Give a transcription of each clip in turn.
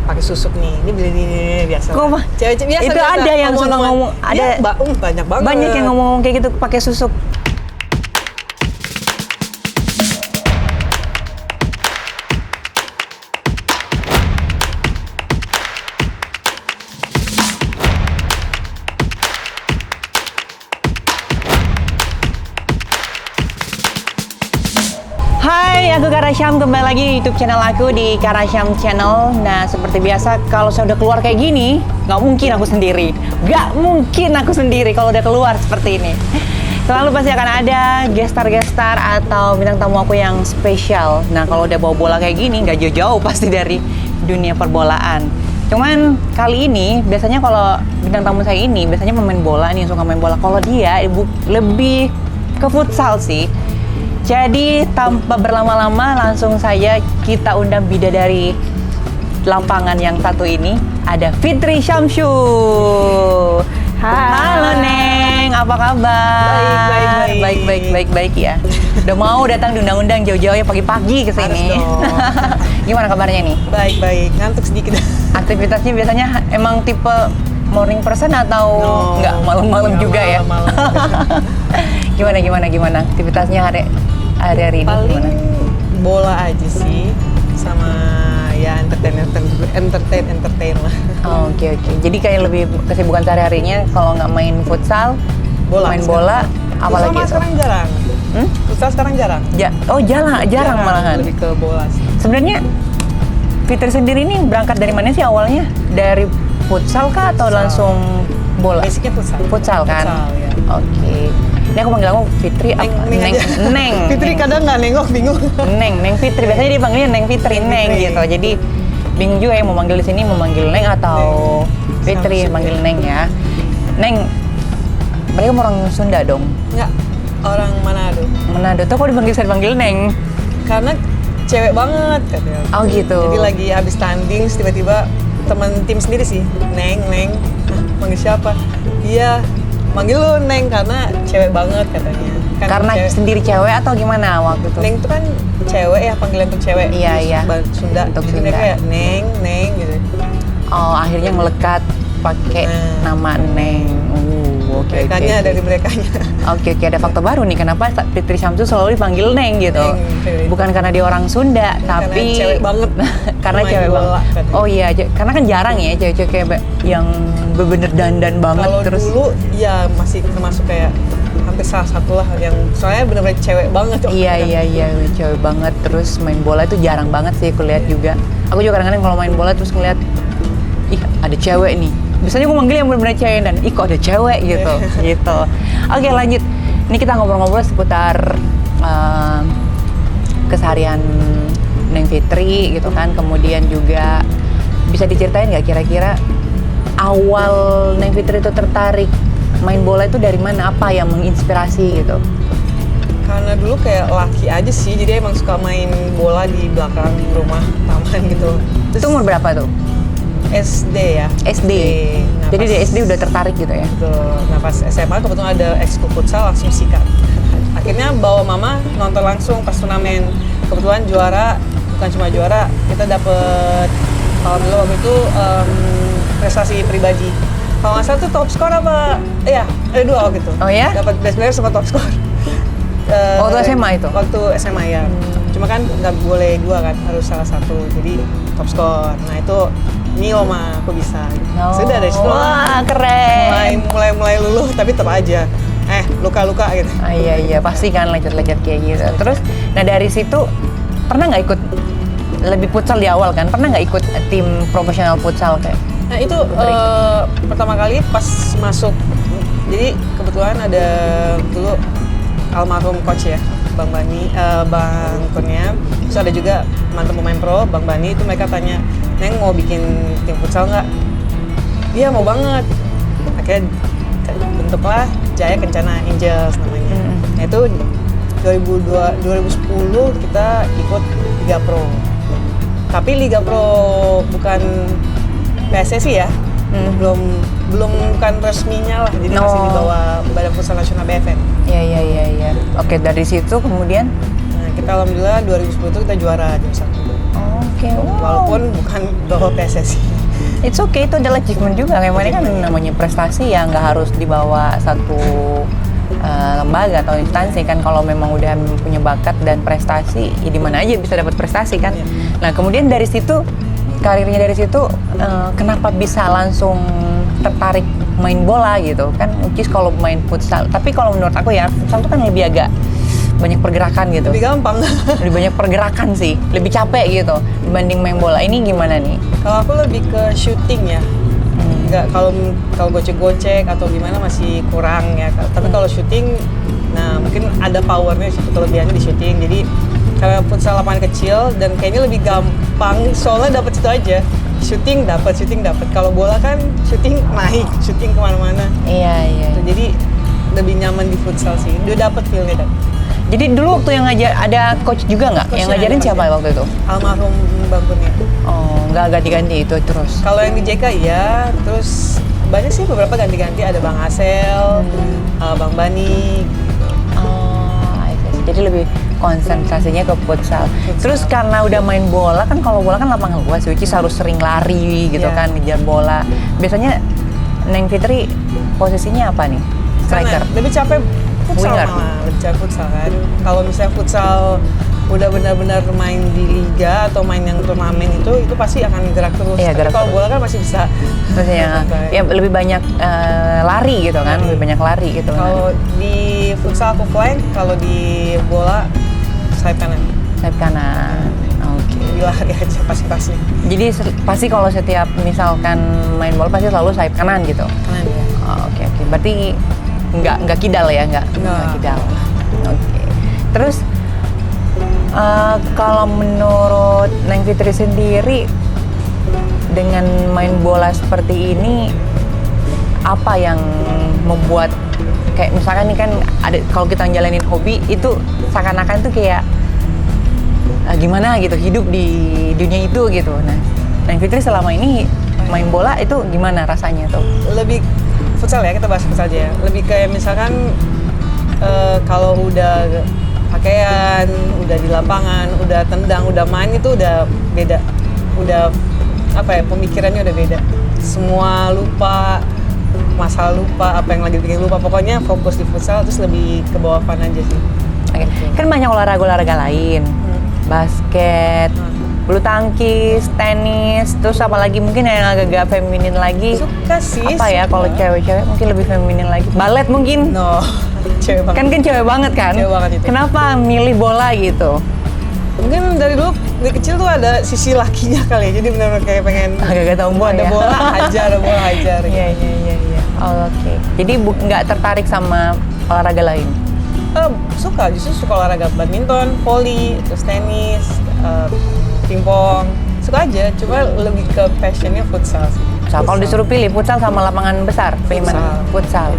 pakai susuk nih, ini beli ini biasa. Kok mah? Cewek biasa. Itu biasa, ada yang suka ngomong, ada ya, banyak banget. Banyak yang ngomong kayak gitu pakai susuk. Hai, aku Kara Syam, kembali lagi di YouTube channel aku di Kara Syam Channel. Nah, seperti biasa kalau saya udah keluar kayak gini, nggak mungkin aku sendiri. Nggak mungkin aku sendiri kalau udah keluar seperti ini. Selalu pasti akan ada gestar-gestar atau bintang tamu aku yang spesial. Nah, kalau udah bawa bola kayak gini, nggak jauh-jauh pasti dari dunia perbolaan. Cuman kali ini, biasanya kalau bintang tamu saya ini, biasanya pemain bola nih, suka main bola. Kalau dia lebih ke futsal sih. Jadi tanpa berlama-lama langsung saja kita undang bidadari lapangan yang satu ini. Ada Fitri Syamsu. Hai. Halo Neng, apa kabar? Baik ya. Udah mau datang diundang-undang jauh-jauh ya pagi-pagi ke sini. Gimana kabarnya nih? Baik, ngantuk sedikit. Aktivitasnya biasanya emang tipe morning person atau nggak malam-malam juga ya? Gimana aktivitasnya hari ini? Paling gimana? bola aja sih, sama ya entertain lah. Oh, oke. Jadi kayak lebih kesibukan sehari-harinya kalau nggak main futsal, main bola, apalagi itu? Sekarang jarang. Futsal sekarang jarang. Jarang malahan. Lebih ke bola sih. Sebenarnya Fitri sendiri ini berangkat dari mana sih awalnya? Dari futsal kah atau langsung bola? Basicnya futsal. Futsal kan? Futsal, ya. Oke. Ini aku panggil kamu Fitri apa? Neng. Fitri kadang nggak nengok, bingung. Neng Fitri. Biasanya dipanggilnya Neng Fitri, Neng gitu. Jadi bingung juga ya mau manggil di sini mau manggil Neng atau Fitri, manggil Neng ya. Neng, mereka orang Sunda dong? Nggak, orang Manado. Manado. Tuh kok dipanggil Neng? Karena cewek banget katanya. Oh gitu. Jadi lagi habis tanding, tiba-tiba teman tim sendiri sih, Neng. Hah, manggil siapa? Iya, manggil lu Neng karena cewek banget katanya. Kan Karena cewek. sendiri cewek atau gimana waktu itu? Neng itu kan cewek ya, panggilan untuk cewek. Iya. Sunda. Untuk Jadi Sunda. mereka ya Neng gitu. Oh, akhirnya ngelekat pakai nama Neng. Oke. Merekanya dari merekanya. Oke, ada fakta baru nih. Kenapa Fitri Syamsu selalu dipanggil Neng gitu? Neng. Bukan karena dia orang Sunda, tapi cewek banget. karena Main cewek bola, banget. katanya. Oh iya, karena kan jarang ya cewek-cewek kayak yang bener-bener dandan banget. Kalau terus dulu ya masih termasuk kayak hampir salah satu lah yang soalnya bener-bener cewek banget. Iya, cewek banget. Terus main bola itu jarang banget sih aku lihat juga. Aku juga kadang-kadang kalau main bola terus ngeliat, ih ada cewek nih. Biasanya gue manggil yang bener-bener cewek dan ih kok ada cewek gitu. gitu. Oke, lanjut. Ini kita ngobrol-ngobrol seputar keseharian Neng Fitri gitu kan. Kemudian juga bisa diceritain nggak kira-kira awal Neng Fitri itu tertarik main bola itu dari mana? Apa yang menginspirasi gitu? Karena dulu kayak laki aja sih, jadi emang suka main bola di belakang rumah, taman gitu. Itu umur berapa tuh? SD ya. SD. Nah, Jadi pas- di SD udah tertarik gitu ya? Betul. Nah pas SMA kebetulan ada ekskul futsal, langsung sikat. Akhirnya bawa mama nonton langsung pas turnamen. Kebetulan juara, bukan cuma juara, kita dapet alhamdulillah waktu itu prestasi pribadi. Kalau nggak salah tuh top skor apa? Iya, ada dua waktu itu. Oh ya? Dapat best player sama top skor. Waktu SMA itu? Waktu SMA ya. Cuma kan nggak boleh dua kan, harus salah satu. Jadi top skor. Nah itu ini Oma, aku bisa. Sudah dari situ. Wah, keren. Mulai luluh tapi tetap aja. Luka-luka gitu. Ah, iya, pasti kan lecet-lecet kayak gitu. Terus, nah dari situ pernah nggak ikut lebih futsal di awal kan? Pernah nggak ikut tim profesional futsal kayak? Nah itu pertama kali pas masuk. Jadi kebetulan ada dulu almarhum coach ya, Bang Bani, Bang Kurnia. Terus ada juga mantan pemain pro, Bang Bani. Itu mereka tanya, Neng mau bikin tim futsal nggak? Iya mau banget. Akhirnya bentuklah Jaya Kencana Angels namanya. Nah itu 2010 kita ikut Liga Pro. Tapi Liga Pro bukan PSSI ya. Bukan resminya lah. Jadi masih di bawah Badan Futsal Nasional BFN. Iya. Oke, dari situ kemudian? Nah kita alhamdulillah 2010 itu kita juara jam 1. Oh, Oke, wow. Walaupun bukan bawa PSSI. It's okay, itu adalah achievement juga. Kayak mana kan namanya prestasi ya, nggak harus dibawa satu lembaga atau instansi kan. Kalau memang udah punya bakat dan prestasi, ya di mana aja bisa dapat prestasi kan. Nah kemudian dari situ, karirnya dari situ, kenapa bisa langsung tertarik main bola gitu kan? Which is kalau main futsal, tapi kalau menurut aku ya futsal itu kan lebih agak banyak pergerakan gitu. Lebih gampang. Lebih banyak pergerakan sih, lebih capek gitu dibanding main bola. Ini gimana nih? Kalau aku lebih ke shooting ya. Nggak, kalau gocek-gocek atau gimana masih kurang ya. Tapi kalau shooting, nah mungkin ada powernya sih, kelebihannya di shooting. Jadi karena futsal lapangan kecil dan kayaknya lebih gampang soalnya dapat situ aja. Shooting dapat. Kalau bola kan shooting naik, shooting kemana-mana. Iya. Jadi lebih nyaman di futsal sih. Udah dapat feel-nya dan. Jadi dulu waktu yang ngajar ada coach juga nggak? Yang ngajarin siapa waktu itu? Almarhum Bang Kurnia. Oh, nggak ganti-ganti itu terus. Kalau yang di JK iya, terus banyak sih beberapa ganti-ganti, ada Bang Asel, Bang Bani. Oh, I see. Jadi lebih konsentrasinya ke futsal. Terus karena udah main bola kan, kalau bola kan lapangan luas, which is harus sering lari gitu kan, ngejar bola. Biasanya Neng Fitri posisinya apa nih? Striker? Karena lebih capek futsal Winger. malah, lebih capek futsal kan. Kalau misalnya futsal udah benar-benar main di liga atau main yang turnamen itu pasti akan gerak terus. Iya, Tapi gerak kalau terus. bola kan masih bisa. Maksudnya ya lebih banyak lari gitu kan, lebih banyak lari gitu. Kalau di futsal aku flank, kalau di bola sayap kanan. Sayap kanan. Oke. Jadi lari aja pasti. Jadi pasti kalau setiap misalkan main bola pasti selalu sayap kanan gitu. Kanan ya. Oh, oke. Berarti nggak kidal ya, nggak kidal. Oke. Terus kalau menurut Neng Fitri sendiri dengan main bola seperti ini, apa yang membuat kayak misalkan nih kan ada, kalau kita jalanin hobi itu seakan-akan tuh kayak gimana gitu hidup di dunia itu gitu. Nah, Neng Fitri selama ini main bola itu gimana rasanya tuh? Lebih futsal ya, kita bahas futsal aja ya. Lebih kayak misalkan kalau udah pakaian, udah di lapangan, udah tendang, udah main itu udah beda. Udah apa ya, pemikirannya udah beda. Semua lupa, masalah lupa, apa yang lagi bikin lupa. Pokoknya fokus di futsal, terus lebih ke bawah fun aja sih. Oke. Kan banyak olahraga lain. Basket, bulu tangkis, tenis, terus apalagi mungkin yang agak-agak feminin lagi. Suka sih. Apa ya kalau cewek-cewek mungkin lebih feminin lagi. Balet mungkin. No, cewek banget. Kan cewek banget kan? Cewek banget itu. Kenapa milih bola gitu? Mungkin dari dulu, dari kecil tuh ada sisi lakinya kali ya. Jadi benar-benar kayak pengen Agak-agak tomboy ada ya. bola hajar, ada bola hajar. Iya. Oh, oke. Jadi nggak tertarik sama olahraga lain? Justru suka olahraga badminton, volley, terus tenis, pingpong. Suka aja, cuma lebih ke passionnya futsal sih. Kalau disuruh pilih futsal sama lapangan besar, pilih mana? Futsal.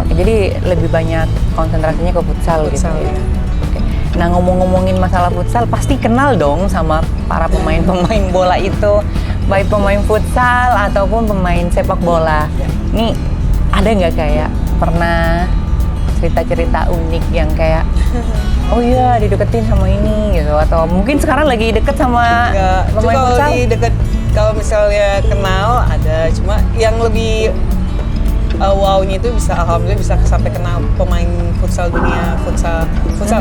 Oke, jadi lebih banyak konsentrasinya ke futsal gitu Futsal, ya. ya. Oke. Nah, ngomong-ngomongin masalah futsal, pasti kenal dong sama para pemain-pemain bola itu, baik pemain futsal ataupun pemain sepak bola. Ya. Nih, ada nggak kayak pernah cerita-cerita unik yang kayak oh iya dideketin sama ini gitu, atau mungkin sekarang lagi deket sama Enggak, cuma pemain kalau futsal? di deket, kalau misalnya kenal ada, cuma yang lebih wow-nya itu bisa, alhamdulillah bisa sampai kenal pemain futsal dunia, futsal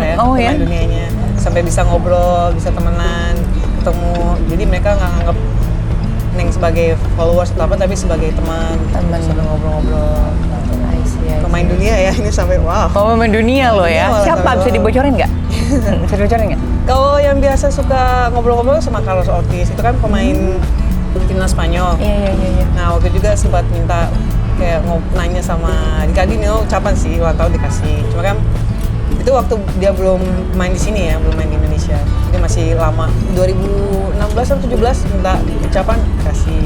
ya, Oh, pemain ya? dunianya, sampai bisa ngobrol, bisa temenan, ketemu. Jadi mereka nggak nganggap Neng sebagai followers atau apa, tapi sebagai teman, sampai ngobrol-ngobrol. I see. Pemain dunia ya, ini sampai wow. Pemain dunia loh ya. Iya, Siapa? sampai Bisa wow. dibocorin nggak? Bisa dibocorin nggak? Kalau yang biasa suka ngobrol-ngobrol sama Carlos Ortiz, itu kan pemain timnas Spanyol. Iya. Nah, waktu juga sempat minta kayak nanya sama Dikadi, ucapan sih, ulang tahun dikasih. Cuma kan itu waktu dia belum main di sini ya, belum main di Indonesia. Dia masih lama, 2016 atau 17 minta ucapan, kasih.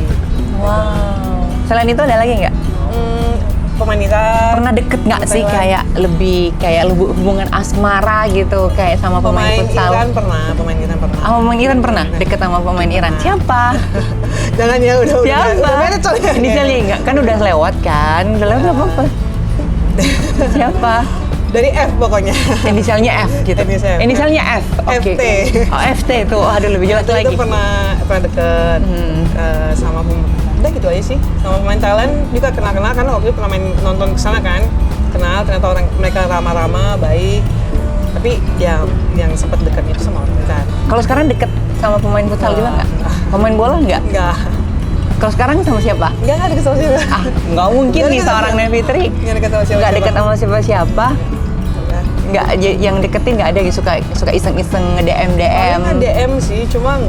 Wow. Selain itu ada lagi nggak? Pemain kita Pernah deket nggak sih kayak lebih kayak hubungan asmara gitu kayak sama pemain futsal? Iran pernah, pemain Iran pernah. Oh, pemain Iran pernah deket sama pemain Iran. Siapa? Jangan ya, udah Siapa? udah beda soalnya. Inisialnya enggak, kan udah lewat kan? Udah lewat nggak apa-apa. Siapa? Dari F pokoknya. Inisialnya F gitu. Inisialnya F. Oke. FT. Oh, FT tuh. Aduh, lebih jelas Waktu lagi. itu pernah deket sama udah gitu aja sih. Sama pemain Thailand juga kenal-kenal kan waktu itu pernah main nonton kesana kan. Kenal, ternyata mereka ramah-ramah, baik. Tapi ya yang sempat dekatnya itu sama orang Thailand. Kalau sekarang deket sama pemain futsal juga nggak? Pemain bola nggak? Enggak. Kalau sekarang sama siapa? Enggak deket sama siapa. Nggak mungkin Nggak nih deket seorang sama- Nevitri. Nggak deket sama siapa. Nggak deket sama siapa-siapa. Nggak, yang deketin nggak ada gitu, suka iseng-iseng nge-DM. Paling DM sih, cuma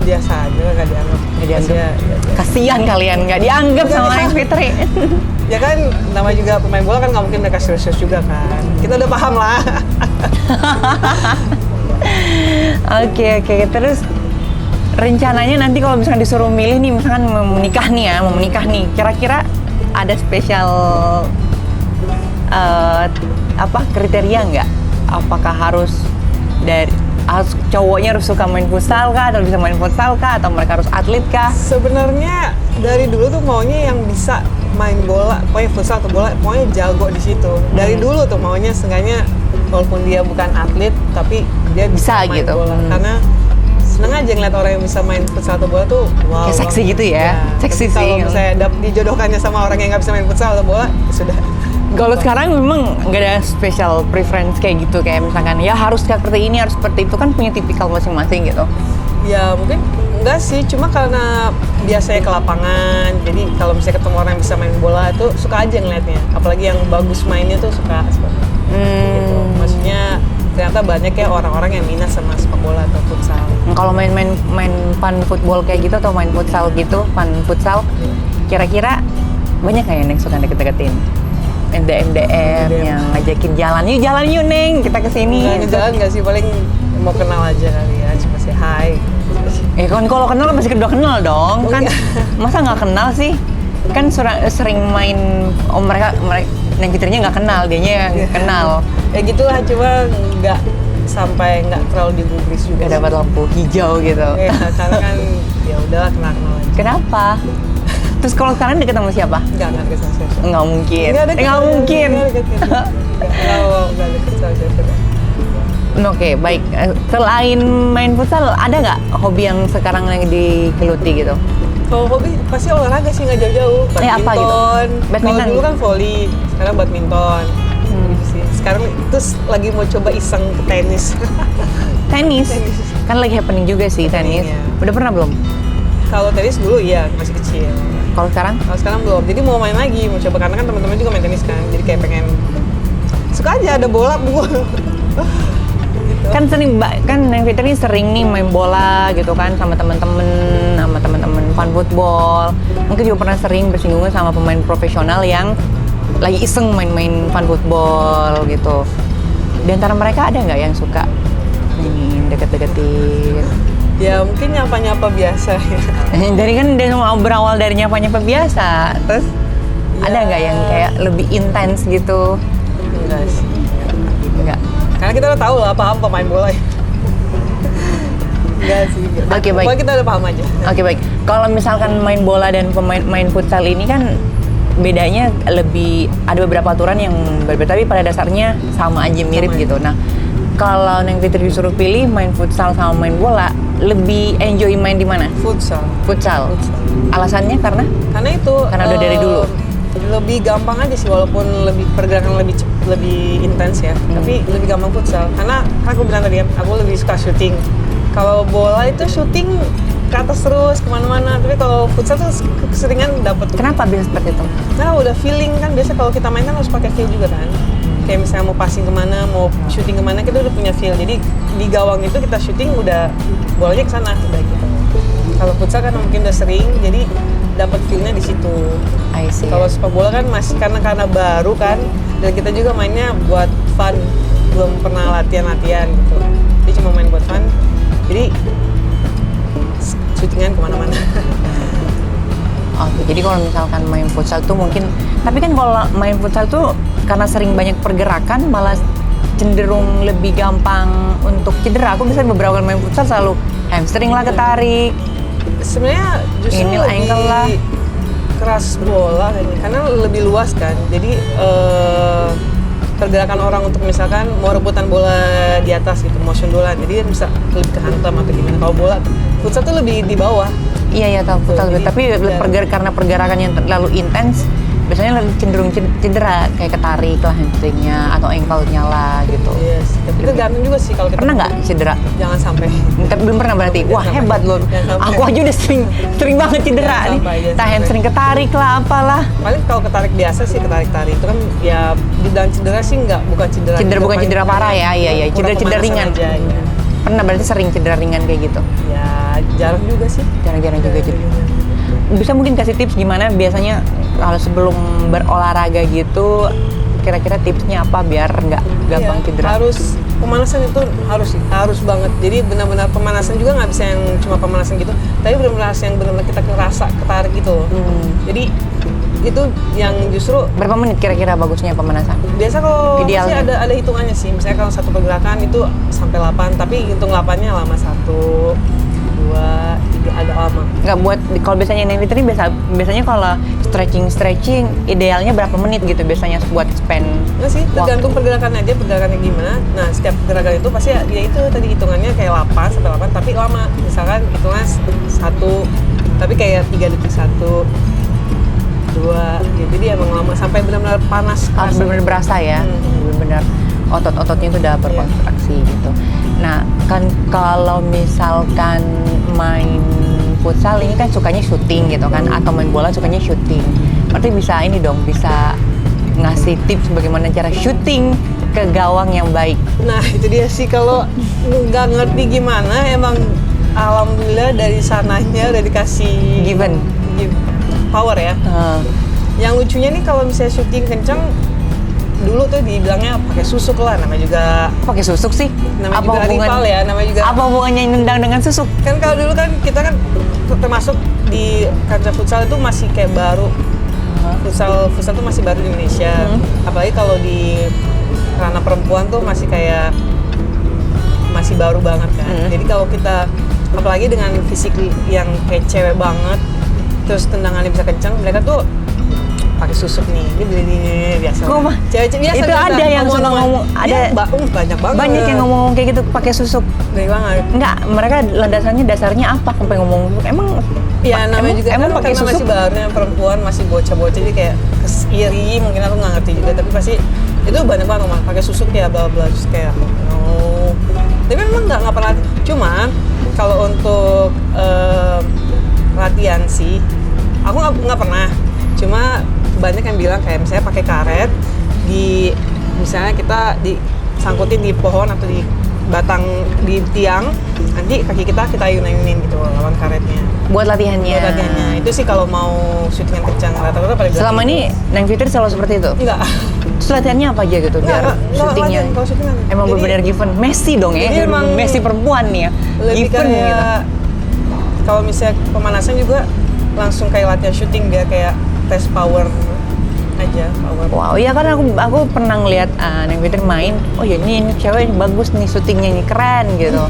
biasa aja nggak dianggap. Nggak dianggap. Ya, Kasian kalian nggak dianggap sama Nevitri. ya kan namanya juga pemain bola kan nggak mungkin mereka serius juga kan. Kita udah paham lah. Oke. Terus rencananya nanti kalau misalkan disuruh milih nih, misalkan mau menikah nih, kira-kira ada spesial kriteria nggak? Apakah harus cowoknya harus suka main futsal kah, atau bisa main futsal kah, atau mereka harus atlet kah? Sebenarnya dari dulu tuh maunya yang bisa main bola, pokoknya futsal atau bola, pokoknya jago di situ. Dari dulu tuh maunya seenggaknya walaupun dia bukan atlet, tapi dia bisa main gitu. bola. Karena seneng aja ngeliat orang yang bisa main futsal atau bola tuh wow. Kayak seksi gitu ya? Seksi tapi sih. Kalau misalnya dijodohkannya sama orang yang nggak bisa main futsal atau bola, ya sudah. Kalau sekarang memang nggak ada special preference kayak gitu, kayak misalkan ya harus seperti ini, harus seperti itu, kan punya tipikal masing-masing gitu. Ya mungkin enggak sih, cuma karena biasanya ke lapangan, jadi kalau misalnya ketemu orang yang bisa main bola itu suka aja ngeliatnya, apalagi yang bagus mainnya tuh suka gitu. Maksudnya ternyata banyak ya orang-orang yang minat sama sepak bola atau futsal. Kalau main fun football kayak gitu atau main futsal gitu, fun futsal, kira-kira banyak nggak yang suka deket-deketin? DM yang ngajakin jalan yuk Neng, kita kesini. Nggak jalan nggak sih, paling mau kenal aja kali ya, cuma say hi. Kan kalau kenal pasti kedua kenal dong, kan masa nggak kenal sih? Kan sering main, mereka Neng Fitrinya nggak kenal, dianya yang kenal. Ya gitulah, cuma nggak sampai nggak terlalu digubris juga. Gak dapat lampu hijau gitu. Ya, karena kan ya udahlah kenal aja. Kenapa? Terus kalau sekarang deket sama siapa? Nggak deket sama siapa. Nggak mungkin. Nggak mungkin. Nggak deket sama siapa. Oke, baik. Selain main futsal, ada nggak hobi yang sekarang lagi digeluti gitu? Kalau hobi pasti olahraga sih, nggak jauh-jauh. Apa gitu? Badminton. Kalau dulu kan volley, sekarang badminton. Gitu sih. Sekarang terus lagi mau coba iseng ke tenis. Tenis? Kan lagi happening juga sih tenis. Iya. Udah pernah belum? Kalau tenis dulu iya, masih kecil. Kalau sekarang? Kalau sekarang belum. Jadi mau main lagi, mau coba, karena kan teman-teman juga main tenis kan. Jadi kayak pengen suka aja ada bola gitu. Kan Neng Fitri sering nih main bola gitu kan sama teman-teman fun football. Mungkin juga pernah sering bersinggungan sama pemain profesional yang lagi iseng main fun football gitu. Di antara mereka ada nggak yang suka deket-deketin? Ya mungkin nyapa-nyapa biasa ya. Dari berawal dari nyapa-nyapa biasa, terus Ya. ada nggak yang kayak lebih intens gitu? Enggak sih. Enggak. Karena kita udah tahu lah paham pemain bola ya. Enggak sih. Oke, baik. Pokoknya kita udah paham aja. Oke, baik. Kalau misalkan main bola dan main futsal ini kan bedanya ada beberapa aturan yang berbeda, tapi pada dasarnya sama aja, mirip gitu. Nah, kalau Neng Fitri disuruh pilih main futsal sama main bola, lebih enjoy main di mana? Futsal. Futsal. Alasannya karena Itu Karena udah dari dulu. Lebih gampang aja sih, walaupun pergerakan lebih intens ya. Tapi lebih gampang futsal. Karena aku bilang tadi kan, aku lebih suka syuting. Kalau bola itu syuting ke atas terus kemana-mana. Tapi kalau futsal tuh keseringan dapat. kenapa bisa seperti itu? Nah udah feeling kan, biasa kalau kita main kan harus pakai feel juga kan. Kayak misalnya mau passing kemana, mau shooting kemana, kita udah punya feel. Jadi di gawang itu kita shooting udah bolanya ke sana udah gitu. Kalau futsal kan mungkin udah sering, jadi dapat feel-nya di situ. I see. Kalau sepak bola kan masih karena baru kan, dan kita juga mainnya buat fun, belum pernah latihan gitu. Jadi cuma main buat fun. Jadi shootingan kemana-mana. Jadi kalau misalkan main futsal tuh mungkin, tapi kan kalau main futsal tuh karena sering banyak pergerakan malah cenderung lebih gampang untuk cedera. Aku bisa beberapa kali main futsal selalu hamstring lah ketarik. Sebenarnya justru Ini lebih ankle lah. keras bola kayaknya, karena lebih luas kan. Jadi pergerakan orang untuk misalkan mau rebutan bola di atas gitu, motion bola, jadi bisa lebih kehantam atau gimana. Kalau bola futsal tuh lebih di bawah. Iya tahu futsal. Jadi, Tapi karena pergerakan yang terlalu intens, biasanya lebih cenderung cedera, kayak ketarik lah hamstringnya atau ankle-nya lah gitu. Yes, tapi tergantung juga sih kalau kita. Pernah nggak cedera? Jangan sampai. Tapi belum pernah berarti. Wah Jangan hebat loh. sampai. Jangan sampai. Aku aja udah sering banget cedera Jangan nih. sampai, jangan Entah sampai. hamstring ketarik lah, apalah. Paling kalau ketarik biasa sih, ketarik tarik itu kan ya dibilang cedera sih bukan cedera. Cedera gitu, bukan paling cedera parah ya, iya. kurang Cedera ringan. pemanasan aja, ya. Pernah berarti sering cedera ringan kayak gitu. Ya jarang juga sih. Jarang-jarang juga cedera. Bisa mungkin kasih tips gimana biasanya kalau sebelum berolahraga gitu, kira-kira tipsnya apa biar nggak gampang Iya, cedera? harus pemanasan itu harus banget. Jadi benar-benar pemanasan juga nggak bisa yang cuma pemanasan gitu, tapi benar-benar yang benar-benar kita kerasa ketarik gitu loh. Jadi itu yang justru Berapa menit kira-kira bagusnya pemanasan? biasa kalau sih Idealnya. ada hitungannya sih. Misalnya kalau satu pergerakan itu sampai 8, tapi hitung 8-nya lama 1, 2, 3 agak lama. Nggak buat, kalau biasanya yang Fitri biasanya kalau stretching idealnya berapa menit gitu biasanya buat spend? Enggak sih, tergantung pergerakan aja, pergerakannya gimana. Nah, setiap pergerakan itu pasti ya itu tadi hitungannya kayak 8 sampai 8 tapi lama. Misalkan hitungan 1 tapi kayak 3 detik 1, 2, gitu. Jadi emang lama sampai benar-benar panas. Harus benar-benar berasa ya, benar-benar otot-ototnya itu udah berkontraksi gitu. Nah, kan kalau misalkan main futsal ini kan sukanya syuting gitu kan, atau main bola sukanya syuting. Berarti bisa ini dong, bisa ngasih tips bagaimana cara syuting ke gawang yang baik. Nah, itu dia sih, kalau nggak ngerti gimana, emang alhamdulillah dari sananya udah dikasih Given. power ya. Yang lucunya nih kalau misalnya syuting kenceng, dulu tuh dibilangnya pakai susuk lah, namanya juga Pakai susuk sih? namanya juga rival ya, namanya juga. Apa hubungannya nendang dengan susuk? Kan kalau dulu kan kita kan termasuk di kancah futsal itu masih kayak baru. Futsal tuh masih baru di Indonesia. Apalagi kalau di ranah perempuan tuh masih kayak masih baru banget kan. Jadi kalau kita apalagi dengan fisik yang kayak cewek banget, terus tendangannya bisa kencang, mereka tuh pakai susuk nih, ini biasa. Kok mah? Cewek-cewek biasa. Itu biasa. ada yang suka ngomong, ada Iya, banyak banget. banyak yang ngomong kayak gitu pakai susuk. Banyak banget. Enggak, mereka dasarnya apa sampai ngomong susuk? Emang Ya namanya juga emang kan pakai karena susuk? masih barunya perempuan, masih bocah-bocah, jadi kayak iri, mungkin aku nggak ngerti juga, tapi pasti itu banyak banget ngomong pakai susuk ya bla bla, terus kayak no. Tapi memang nggak pernah. Cuma kalau untuk latihan sih, aku nggak pernah. Cuma banyak yang bilang kayak misalnya pakai karet misalnya kita disangkutin di pohon atau di batang di tiang, nanti kaki kita ayun-ayunin gitu lawan karetnya. Buat latihannya. Buat latihannya. Itu sih kalau mau syutingan kencang, rata-rata pada bilang Selama ini Neng Fitri selalu seperti itu? enggak. Terus latihannya apa aja gitu biar syutingnya? latihan, kalau syutingan. Emang Jadi- benar-benar given. Messi dong ya. Jadi emang Messi perempuan nih ya. Lebih Given kayak gitu. kalau misalnya pemanasan juga langsung kayak latihan syuting, biar kayak tes power aja, power. Wow, ya kan aku pernah ngeliat Neng Fitri main. Oh ya ini cewek bagus nih syutingnya, ini keren gitu.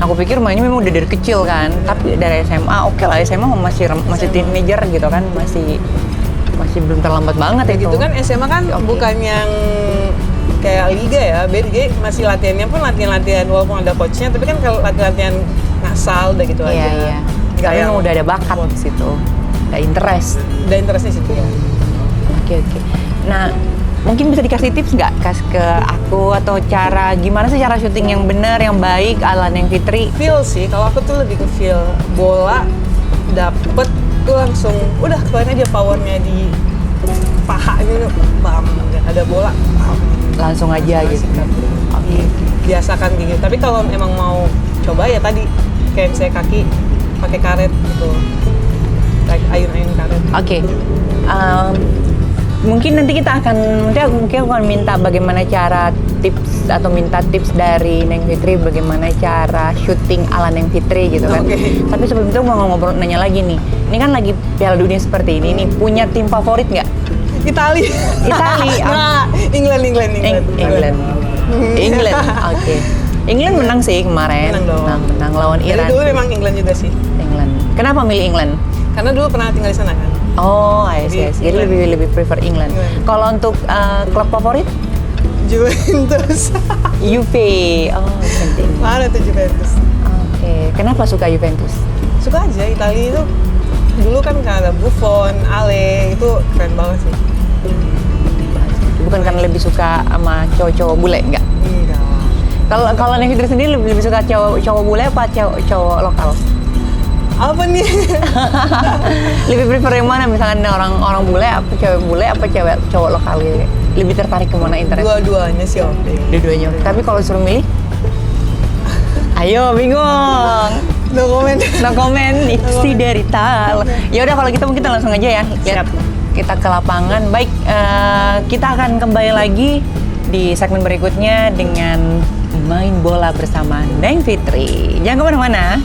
Aku pikir mainnya memang udah dari kecil kan. Tapi dari SMA, oke lah, SMA masih teenager gitu kan, masih belum terlambat banget Kayak itu. gitu kan SMA kan Oke. bukan yang kayak liga ya, BG masih latihannya pun latihan walaupun ada coachnya, tapi kan kalau latihan ngasal udah gitu Iya, aja. iya. Nggak Tapi yang memang udah ada bakat di situ. Ada interest. ada interestnya situ ya. Oke. Nah, mungkin bisa dikasih tips nggak ke aku atau gimana sih cara syuting yang benar, yang baik ala Neng Fitri? Feel sih, kalau aku tuh lebih ke feel. Bola dapet tuh langsung udah keluarin aja powernya di paha gitu, bam, ada bola, bam. Langsung aja gitu. Oke. Biasakan gitu. Tapi kalau emang mau coba ya tadi kayak misalnya kaki pakai karet gitu, kayak ayun-ayun karet. Oke. Mungkin nanti aku akan minta bagaimana cara tips atau minta tips dari Neng Fitri bagaimana cara syuting ala Neng Fitri gitu kan. Oke. Tapi sebelum itu mau ngobrol nanya lagi nih. Ini kan lagi Piala Dunia seperti ini nih. Punya tim favorit nggak? Itali. Nah, England. England. Oke. England menang sih kemarin. Menang dong. Menang lawan Dari Iran. dulu memang England juga sih. England. Kenapa milih England? Karena dulu pernah tinggal di sana kan. Oh, I see. Jadi Jadi England. lebih prefer England. England. Kalau untuk klub favorit? Juventus. Juve. Oh, Juventus. Mana tuh Juventus? Oke. Kenapa suka Juventus? Suka aja, Italia itu dulu kan karena ada Buffon, Ale, itu keren banget sih. Bukan karena lebih suka sama cowok-cowok bule, enggak? Enggak. Kalau Neng Fitri sendiri lebih suka cowok bule apa cowok lokal? Apa nih? Lebih prefer yang mana? Misalkan orang bule apa cowok lokal gitu? Lebih tertarik kemana interest? Dua-duanya sih oke. Dua-duanya. Tapi kalau suruh milih, ayo bingung. No comment. No comment, itu sih dari Tal. Ya udah kalau gitu kita langsung aja ya. Lihat kita ke lapangan. Baik, kita akan kembali lagi di segmen berikutnya dengan main bola bersama Neng Fitri. Jangan kemana-mana.